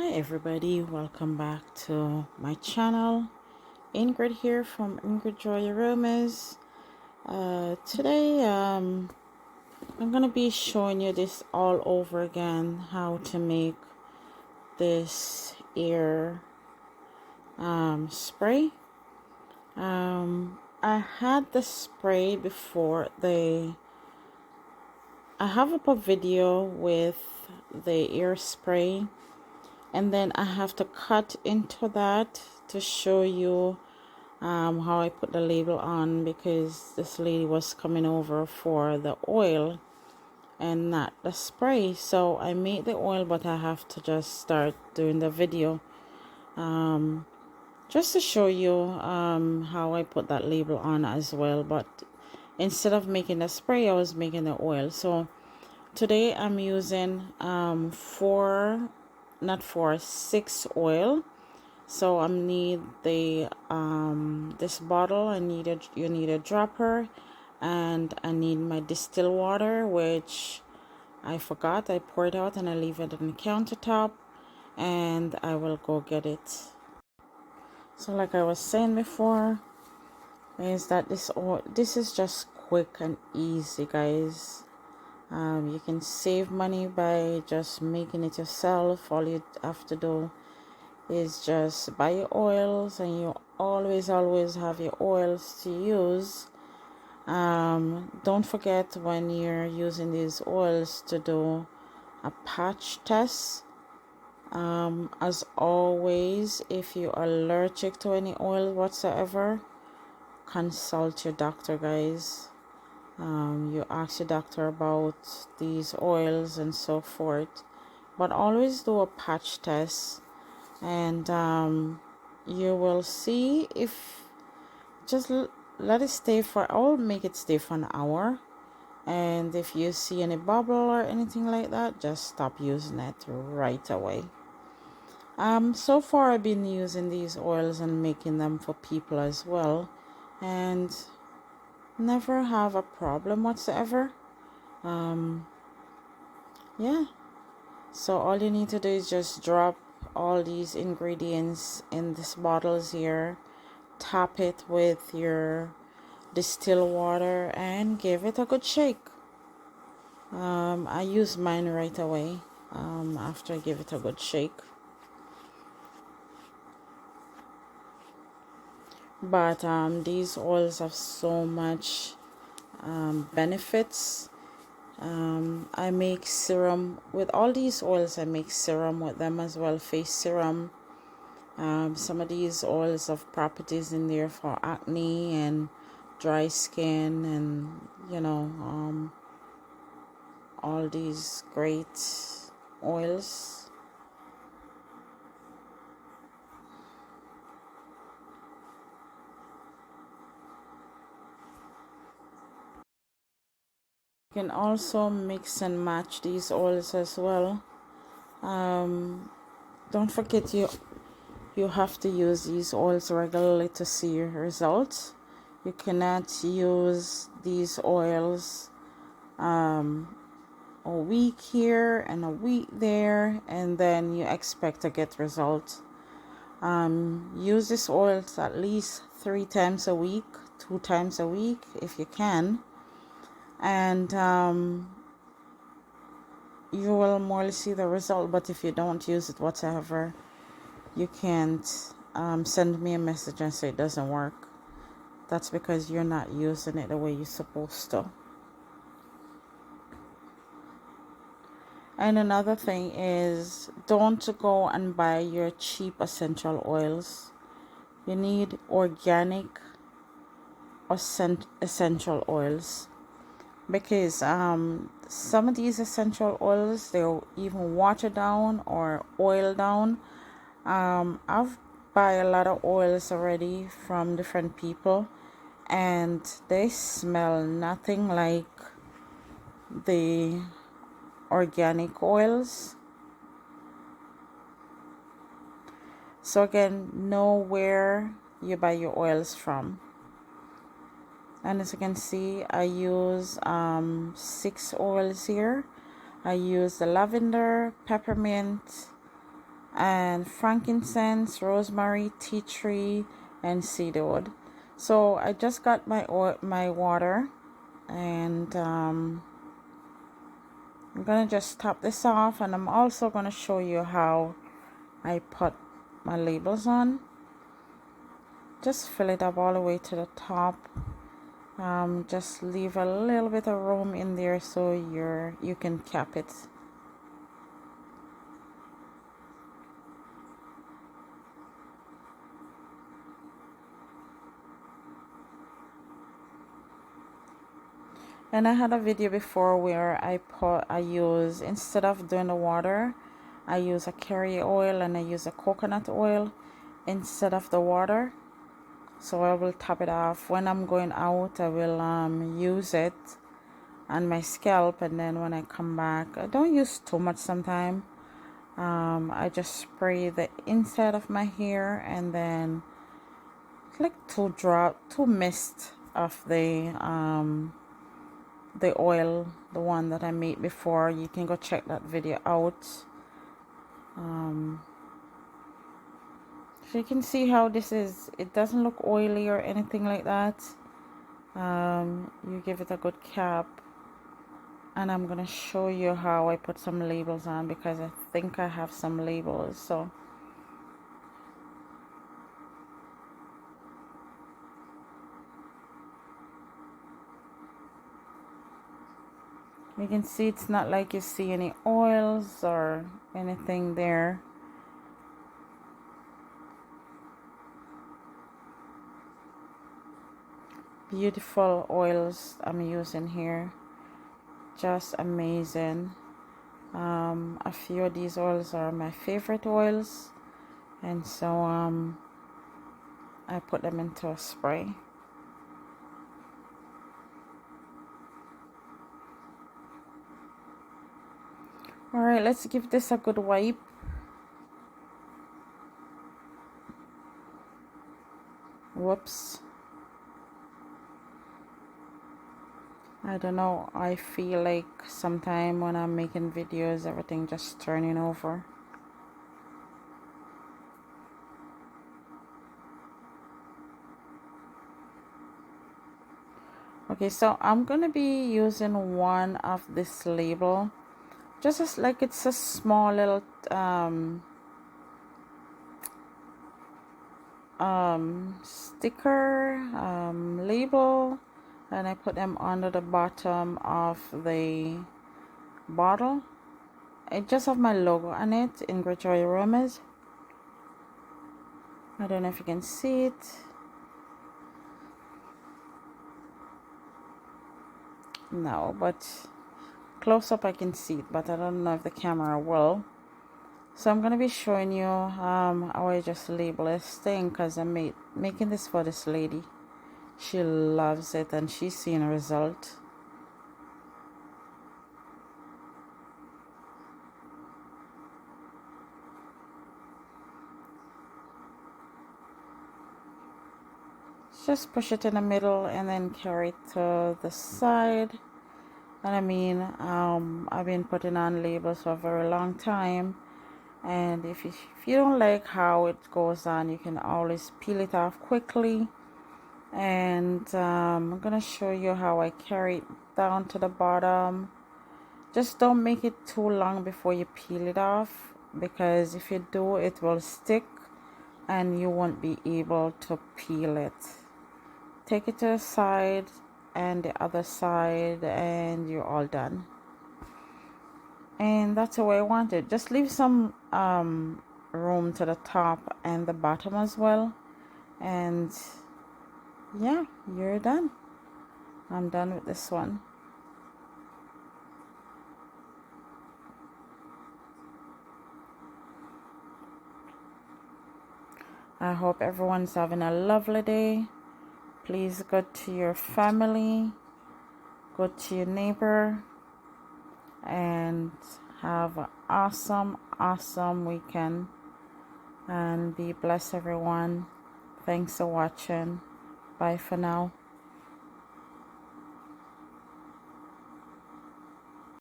Hi everybody, welcome back to my channel. Ingrid here from Ingridjoyaromas. Today I'm gonna be showing you this all over again, how to make this ear spray. I had the spray before. I have up a video with the ear spray, and then I have to cut into that to show you how I put the label on, because this lady was coming over for the oil and not the spray. So I made the oil, but I have to just start doing the video just to show you how I put that label on as well. But instead of making the spray, I was making the oil. So today I'm using 6 oil. So I need the this bottle. You need a dropper, and I need my distilled water, which I forgot. I poured out and I leave it on the countertop, and I will go get it. So like I was saying before, is that this is just quick and easy, guys. You can save money by just making it yourself. All you have to do is just buy your oils, and you always have your oils to use. Don't forget, when you're using these oils, to do a patch test. As always, if you're allergic to any oil whatsoever, consult your doctor, guys. You ask your doctor about these oils and so forth, but always do a patch test, and you will see. If just let it stay for, I'll make it stay for an hour, and if you see any bubble or anything like that, just stop using it right away. So far I've been using these oils and making them for people as well, and never have a problem whatsoever. Yeah, so all you need to do is just drop all these ingredients in these bottles here, top it with your distilled water, and give it a good shake. I use mine right away after I give it a good shake. But these oils have so much benefits. I make serum with all these oils. I make serum with them as well, face serum. Some of these oils have properties in there for acne and dry skin, and all these great oils. You can also mix and match these oils as well. Don't forget, you have to use these oils regularly to see your results. You cannot use these oils a week here and a week there, and then you expect to get results. Use this oils at least 3 times a week, 2 times a week if you can, and you will more see the result. But if you don't use it whatsoever, you can't send me a message and say it doesn't work. That's because you're not using it the way you're supposed to. And another thing is, don't go and buy your cheap essential oils. You need organic essential oils, because some of these essential oils, they'll even water down or oil down. I've buy a lot of oils already from different people, and they smell nothing like the organic oils. So again, know where you buy your oils from. And as you can see, I use 6 oils here. I use the lavender, peppermint, and frankincense, rosemary, tea tree, and cedarwood. So I just got my water, and I'm gonna just top this off, and I'm also gonna show you how I put my labels on. Just fill it up all the way to the top. Just leave a little bit of room in there so you can cap it. And I had a video before where I use, instead of doing the water, I use a carrier oil and I use a coconut oil instead of the water. So I will top it off. When I'm going out, I will use it on my scalp, and then when I come back, I don't use too much sometimes. I just spray the inside of my hair, and then like two mist of the oil, the one that I made before. You can go check that video out. So you can see how this is, it doesn't look oily or anything like that. You give it a good cap, and I'm gonna show you how I put some labels on, because I think I have some labels. So you can see it's not like you see any oils or anything there. Beautiful oils I'm using here, just amazing. A few of these oils are my favorite oils, and so I put them into a spray. All right, let's give this a good wipe. Whoops. I don't know, I feel like sometime when I'm making videos, everything just turning over. Okay, so I'm gonna be using one of this label, just as like it's a small little sticker label, and I put them under the bottom of the bottle. It just have my logo on it, Ingridjoyaromas. I don't know if you can see it. No, but close up I can see it, but I don't know if the camera will. So I'm gonna be showing you how I just label this thing, because I'm making this for this lady. She loves it and she's seeing a result. Just push it in the middle and then carry it to the side. And I mean, I've been putting on labels for a very long time, and if you don't like how it goes on, you can always peel it off quickly. And I'm gonna show you how I carry it down to the bottom. Just don't make it too long before you peel it off, because if you do, it will stick and you won't be able to peel it. Take it to the side and the other side, and you're all done. And that's the way I want it. Just leave some room to the top and the bottom as well, and yeah, you're done. I'm done with this one. I hope everyone's having a lovely day. Please go to your family, go to your neighbor, and have an awesome weekend. And be blessed, everyone. Thanks for watching. Bye for now.